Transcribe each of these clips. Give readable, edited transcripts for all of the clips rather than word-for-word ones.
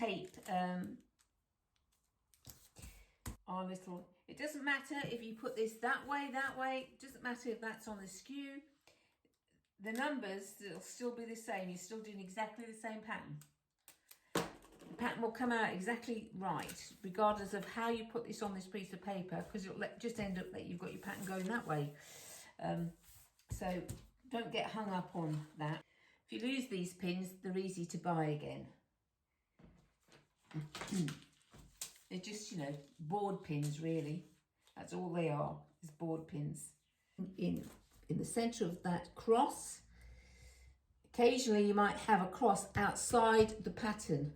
tape our little, it doesn't matter if you put this that way, it doesn't matter if that's on the skew. The numbers will still be the same. You're still doing exactly the same pattern. The pattern will come out exactly right, regardless of how you put this on this piece of paper, because it'll just end up that you've got your pattern going that way. So don't get hung up on that. If you lose these pins, they're easy to buy again. They're just, you know, board pins, really. That's all they are, is board pins. In the centre of that cross, occasionally you might have a cross outside the pattern,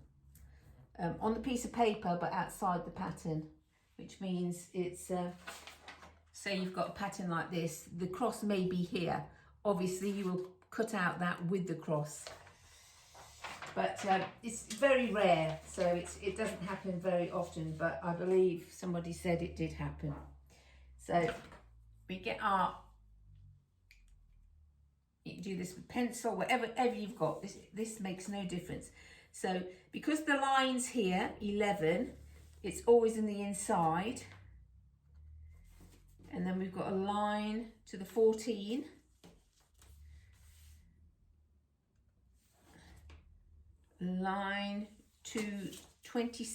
on the piece of paper, but outside the pattern, which means it's, say you've got a pattern like this, the cross may be here. Obviously you will cut out that with the cross, but it's very rare, so it doesn't happen very often, but I believe somebody said it did happen. So we get our, you can do this with pencil, whatever you've got, this makes no difference. So because the line's here, 11, it's always in the inside, and then we've got a line to the 14, line to 20,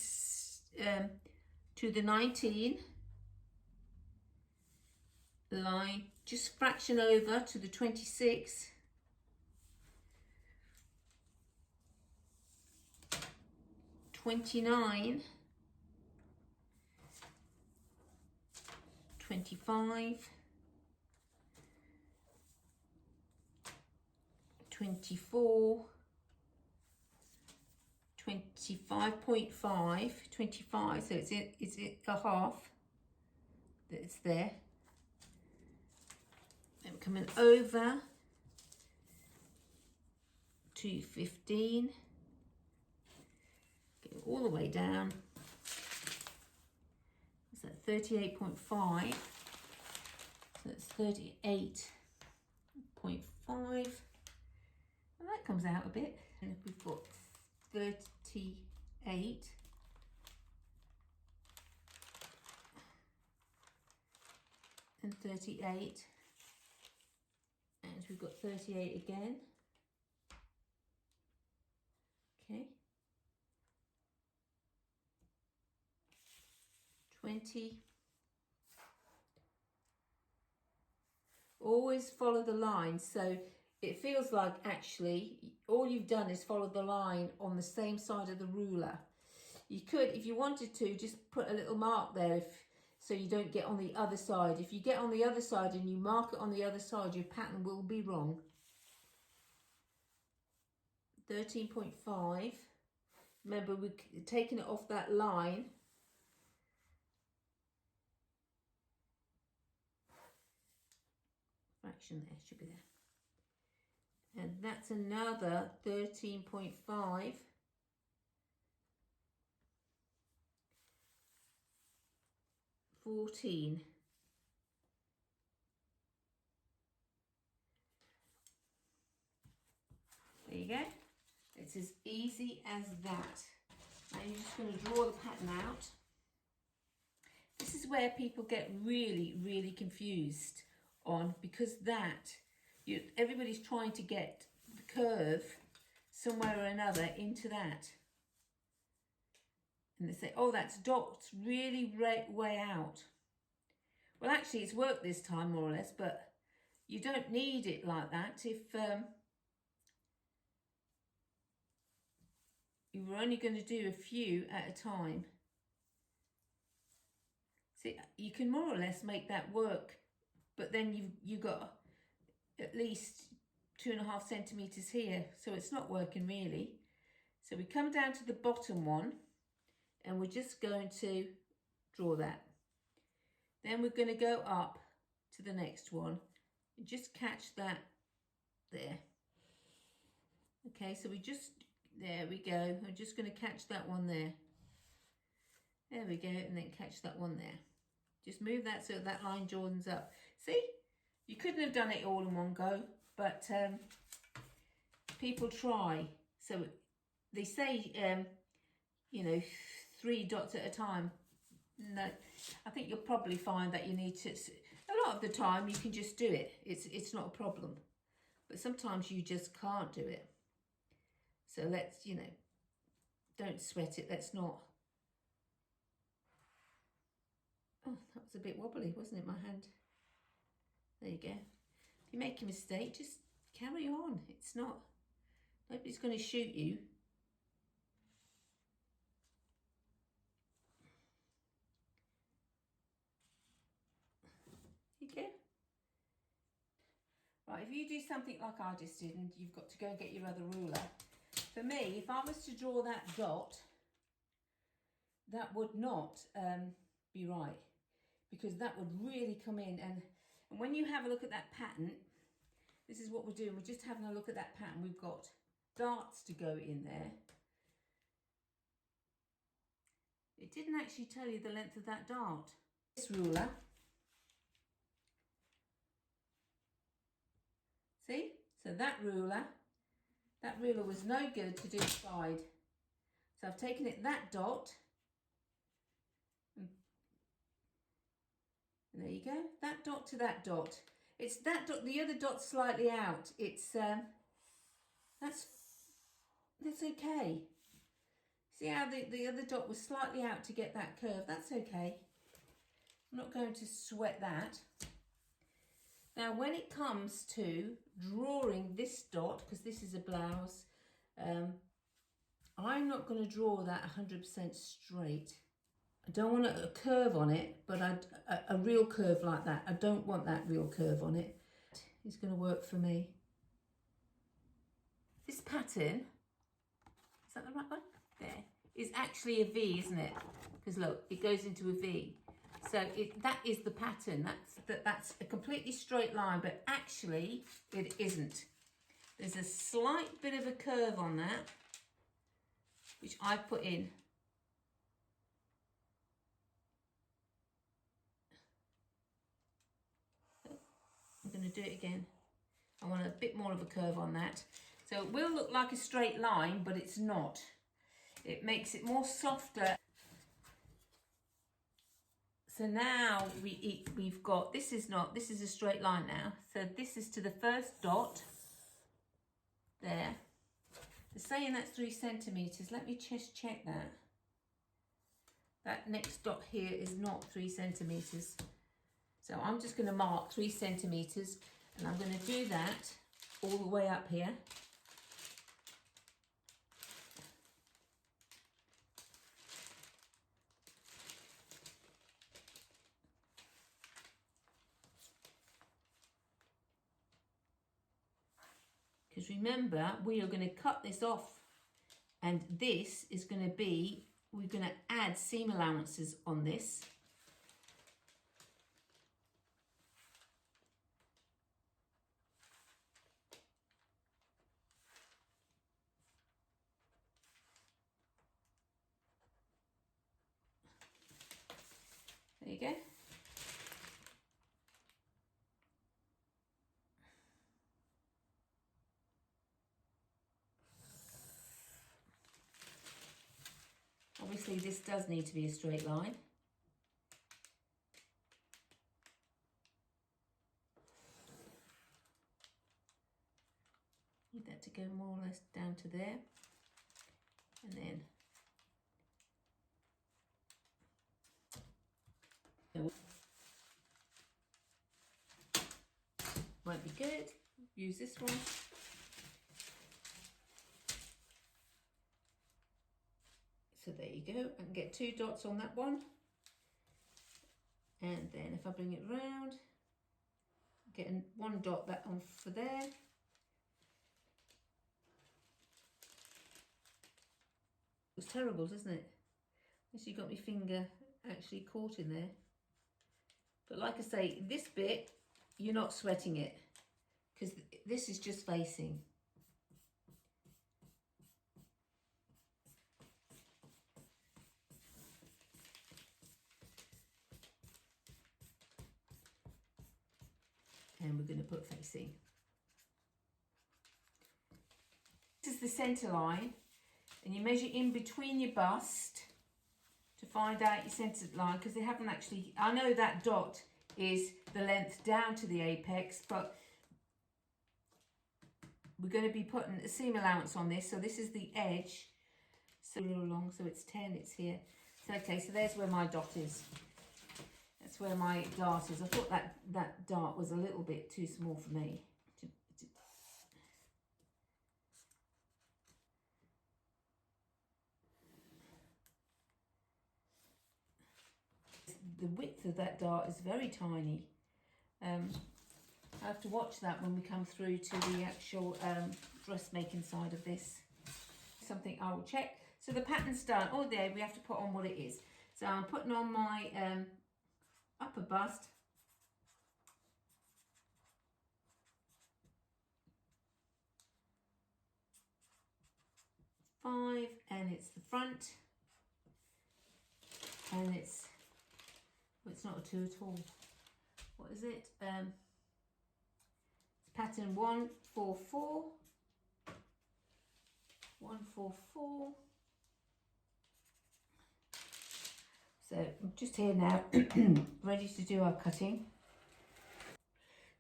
to the 19, line just fraction over to the 26, (29), 25, 24, 25.5, 25, so it's a half that it's there. Then we're coming over to 15, go all the way down. Is that 38.5? So that's 38.5, and that comes out a bit. And if we've got 38, and 38, and we've got 38 again. Okay. 20. Always follow the line, so it feels like actually all you've done is follow the line on the same side of the ruler. You could, if you wanted to, just put a little mark there so you don't get on the other side. If you get on the other side and you mark it on the other side, your pattern will be wrong. 13.5. Remember, we're taking it off that line. Fraction there, should be there. And that's another 13.5. 14. There you go. It's as easy as that. Now you're just going to draw the pattern out. This is where people get really confused on, because that everybody's trying to get the curve somewhere or another into that, and they say, oh, that's dots really way out. Well, actually it's worked this time more or less, but you don't need it like that if you were only going to do a few at a time. See, you can more or less make that work, but then you've got at least 2.5 centimeters here, so it's not working really. So we come down to the bottom one, and we're just going to draw that. Then we're going to go up to the next one and just catch that there. Okay, so there we go. I'm just going to catch that one there. There we go, and then catch that one there. Just move that so that line joins up. See, you couldn't have done it all in one go, but people try. So they say, you know, 3 dots at a time. No, I think you'll probably find that you need to, a lot of the time you can just do it. It's not a problem. But sometimes you just can't do it. So let's, you know, don't sweat it. Let's not. Oh, that was a bit wobbly, wasn't it, my hand? There you go. If you make a mistake, just carry on. It's not, nobody's going to shoot you. There you go. Right, if you do something like I just did and you've got to go and get your other ruler, for me, if I was to draw that dot, that would not be right, because that would really come in. And when you have a look at that pattern, this is what we're doing. We're just having a look at that pattern. We've got darts to go in there. It didn't actually tell you the length of that dart. This ruler. See? So that ruler was no good to do the side. So I've taken it that dot. And there you go. That dot to that dot. It's that dot, the other dot's slightly out. It's that's okay. See how the other dot was slightly out to get that curve? That's okay. I'm not going to sweat that. Now when it comes to drawing this dot, because this is a blouse, I'm not going to draw that 100% straight. I don't want a curve on it, but a real curve like that. I don't want that real curve on it. It's going to work for me. This pattern, is that the right one? There, is actually a V, isn't it? Because look, it goes into a V. So that is the pattern. That's a completely straight line, but actually it isn't. There's a slight bit of a curve on that, which I put in. I'm going to do it again. I want a bit more of a curve on that. So it will look like a straight line, but it's not. It makes it more softer. So now we've got, this is a straight line now. So this is to the first dot. There. They're saying that's 3 centimetres. Let me just check that. That next dot here is not 3 centimetres. So I'm just going to mark 3 centimetres, and I'm going to do that all the way up here. Because remember, we are going to cut this off, and this is going to be, we're going to add seam allowances on this. There you go. Obviously this does need to be a straight line. Need that to go more or less down to there. And then won't be good. Use this one. So there you go. I can get 2 dots on that one. And then if I bring it round, getting 1 dot that on for there. It's terrible, doesn't it? Unless you got my finger actually caught in there. But like I say, this bit, you're not sweating it, because this is just facing. And we're going to put facing. This is the centre line. and you measure in between your bust to find out your centre line, because they haven't actually, I know that dot is the length down to the apex, but we're going to be putting a seam allowance on this, so this is the edge, so along, so it's 10, it's here. So okay, so there's where my dot is. That's where my dart is. I thought that dart was a little bit too small for me. The width of that dart is very tiny. I have to watch that when we come through to the actual dressmaking side of this. Something I will check. So the pattern's done. Oh, there, we have to put on what it is. So I'm putting on my upper bust. Five, and it's the front. And it's, well, it's not a 2 at all. What is it? It's pattern 144. 144. So I'm just here now, ready to do our cutting.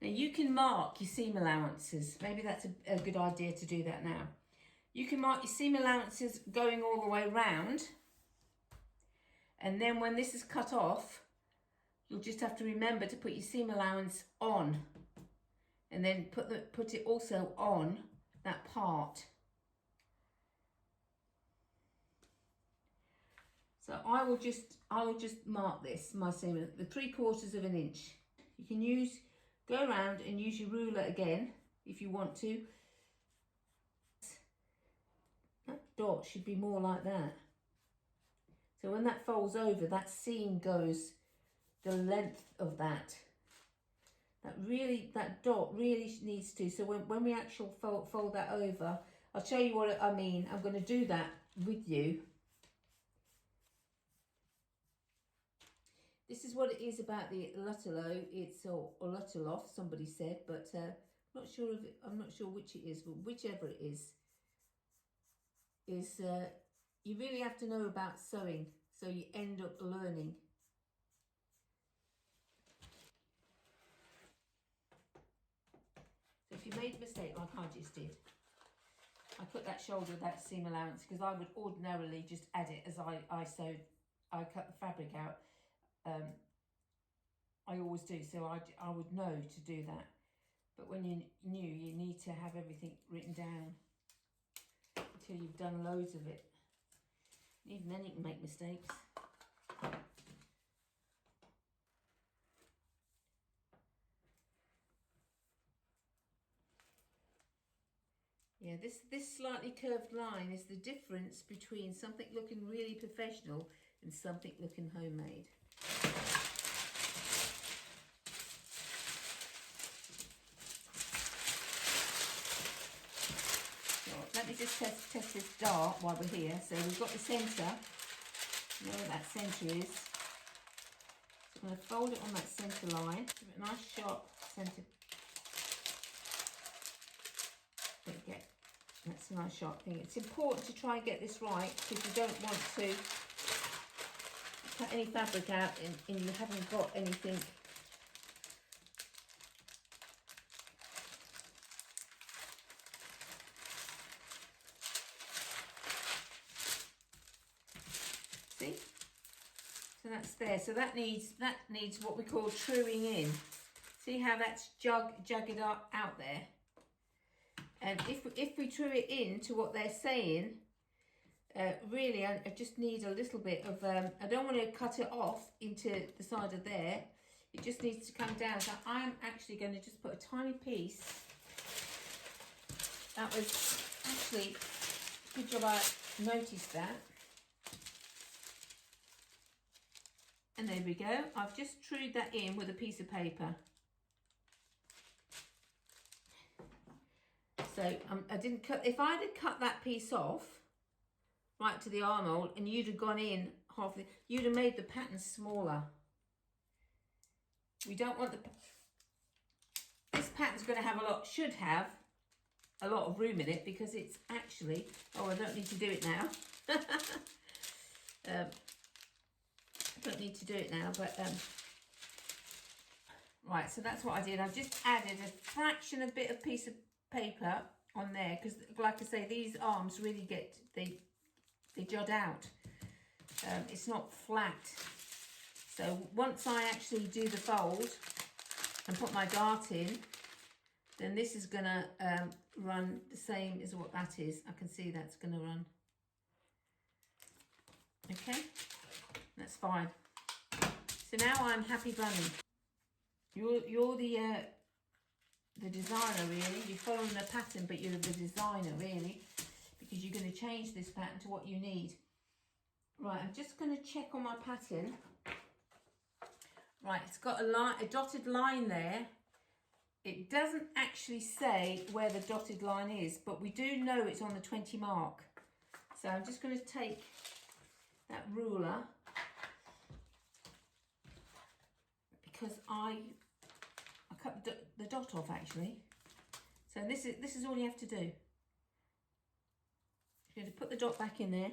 Now you can mark your seam allowances. Maybe that's a good idea to do that now. You can mark your seam allowances going all the way round. And then when this is cut off, you'll just have to remember to put your seam allowance on. And then put it also on that part. So I will just mark this, my seam, the 3/4 of an inch. You can go around and use your ruler again if you want to. That dot should be more like that. So when that folds over, that seam goes the length of that. That dot really needs to. So when we actually fold that over, I'll show you what I mean. I'm going to do that with you. This is what it is about the Lutterloh. It's or Lutterloh, somebody said, but I'm not sure which it is, but whichever it is you really have to know about sewing, so you end up learning. So if you made a mistake like I just did, I put that shoulder, that seam allowance, because I would ordinarily just add it as I cut the fabric out. I always do, so I would know to do that. But when you're new, you need to have everything written down until you've done loads of it. Even then you can make mistakes. Yeah, this slightly curved line is the difference between something looking really professional and something looking homemade. Let me just test this dart while we're here. So we've got the centre. You know where that centre is. So I'm going to fold it on that centre line. Give it a nice sharp centre. There we go. That's a nice sharp thing. It's important to try and get this right, because you don't want to cut any fabric out and you haven't got anything. See? So that's there. So that needs what we call truing in. See how that's jagged up out there? And if we true it in to what they're saying, really I just need a little bit of, I don't want to cut it off into the side of there. It just needs to come down. So I'm actually going to just put a tiny piece. That was actually, good job I noticed that. And there we go. I've just trued that in with a piece of paper. So I didn't cut, if I'd have cut that piece off right to the armhole and you'd have gone in half, you'd have made the pattern smaller. We don't want this pattern's going to have should have a lot of room in it because it's actually, oh, I don't need to do it now. I don't need to do it now, but right, so that's what I did. I've just added a fraction of a piece of paper on there because, like I say, these arms really get, they jut out. It's not flat. So once I actually do the fold and put my dart in, then this is gonna run the same as what that is. I can see that's gonna run. Okay, that's fine. So now I'm happy bunny. You're the designer really. You're following the pattern, but you're the designer really, because you're going to change this pattern to what you need. Right, I'm just going to check on my pattern. Right, it's got a dotted line there. It doesn't actually say where the dotted line is, but we do know it's on the 20 mark. So I'm just going to take that ruler, because I cut the dot off actually. So this is all you have to do. You're going to put the dot back in there,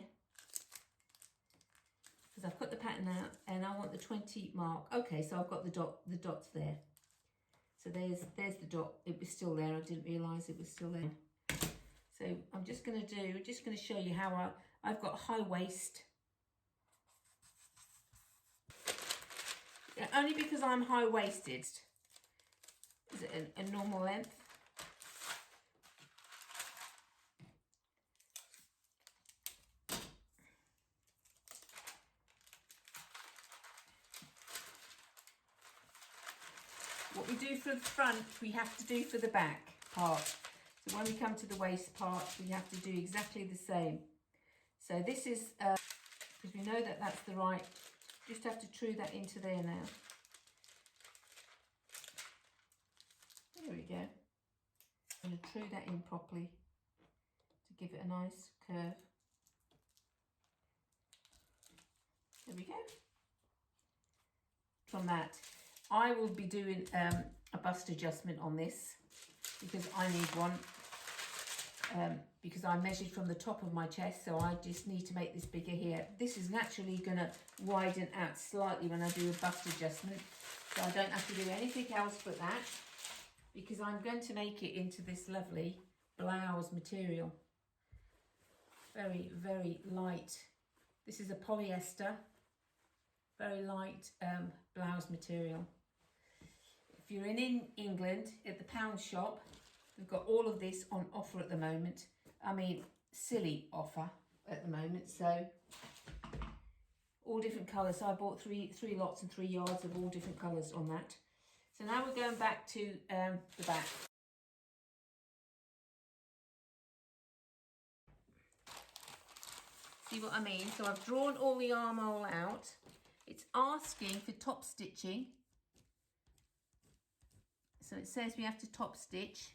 because I've cut the pattern out and I want the 20 mark. Okay, so I've got the dots there. So there's the dot. It was still there. I didn't realise it was still there. So I'm just going to show you how I've got high waist. Only because I'm high waisted. Is it a normal length? What we do for the front, we have to do for the back part. So when we come to the waist part, we have to do exactly the same. So this is, because we know that that's the right, just have to true that into there now. There we go. I'm going to true that in properly to give it a nice curve. There we go. From that, I will be doing a bust adjustment on this because I need one. Because I measured from the top of my chest, so I just need to make this bigger here. This is naturally going to widen out slightly when I do a bust adjustment, so I don't have to do anything else but that, because I'm going to make it into this lovely blouse material. Very, very light. This is a polyester, very light blouse material. If you're in England at the pound shop, we've got all of this on offer at the moment. I mean, silly offer at the moment. So all different colours. So I bought three lots and 3 yards of all different colours on that. So now we're going back to the back. See what I mean? So I've drawn all the armhole out. It's asking for top stitching. So it says we have to top stitch.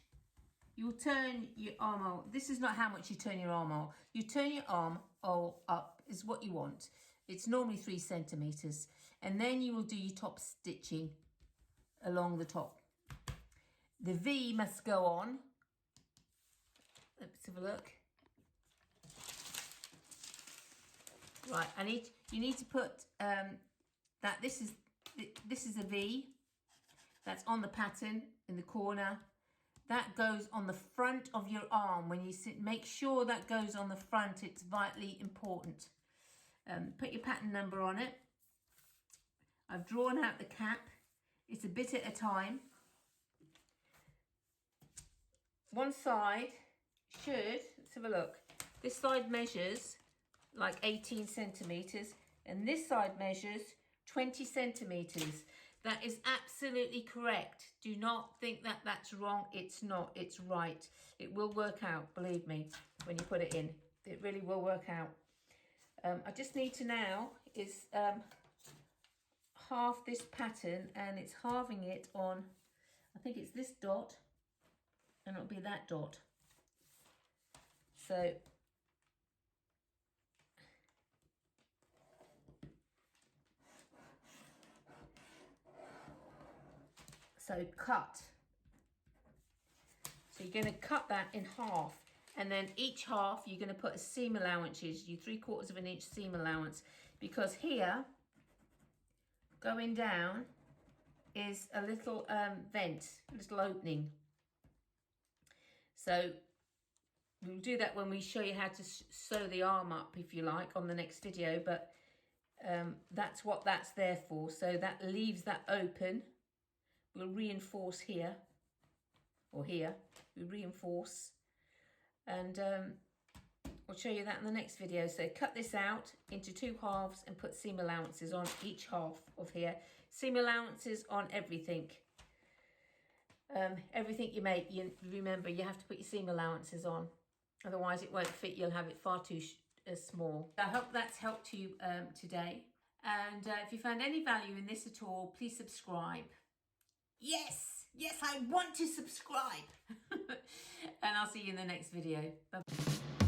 You'll turn your armhole. This is not how much you turn your armhole. You turn your armhole up is what you want. It's normally 3 centimeters, and then you will do your top stitching along the top. The V must go on. Let's have a look. Right, you need to put that this is a V. That's on the pattern in the corner. That goes on the front of your arm. When you sit, make sure that goes on the front. It's vitally important. Put your pattern number on it. I've drawn out the cap. It's a bit at a time. One side should, let's have a look. This side measures like 18 centimeters and this side measures 20 centimeters. That is absolutely correct. Do not think that that's wrong. It's not. It's right. It will work out, believe me, when you put it in. It really will work out. I just need to now is half this pattern, and it's halving it on, I think it's this dot, and it'll be that dot. So cut. So you're going to cut that in half, and then each half you're going to put a seam allowances, you 3/4 of an inch seam allowance, because here going down is a little vent, a little opening. So we'll do that when we show you how to sew the arm up, if you like, on the next video, but that's what that's there for. So that leaves that open. We'll reinforce here, or here, we reinforce, and I'll show you that in the next video. So cut this out into 2 halves and put seam allowances on each half of here. Seam allowances on everything. Everything you make, you remember, you have to put your seam allowances on. Otherwise it won't fit. You'll have it far too small. I hope that's helped you today. And if you found any value in this at all, please subscribe. Yes, I want to subscribe. And I'll see you in the next video. Bye-bye.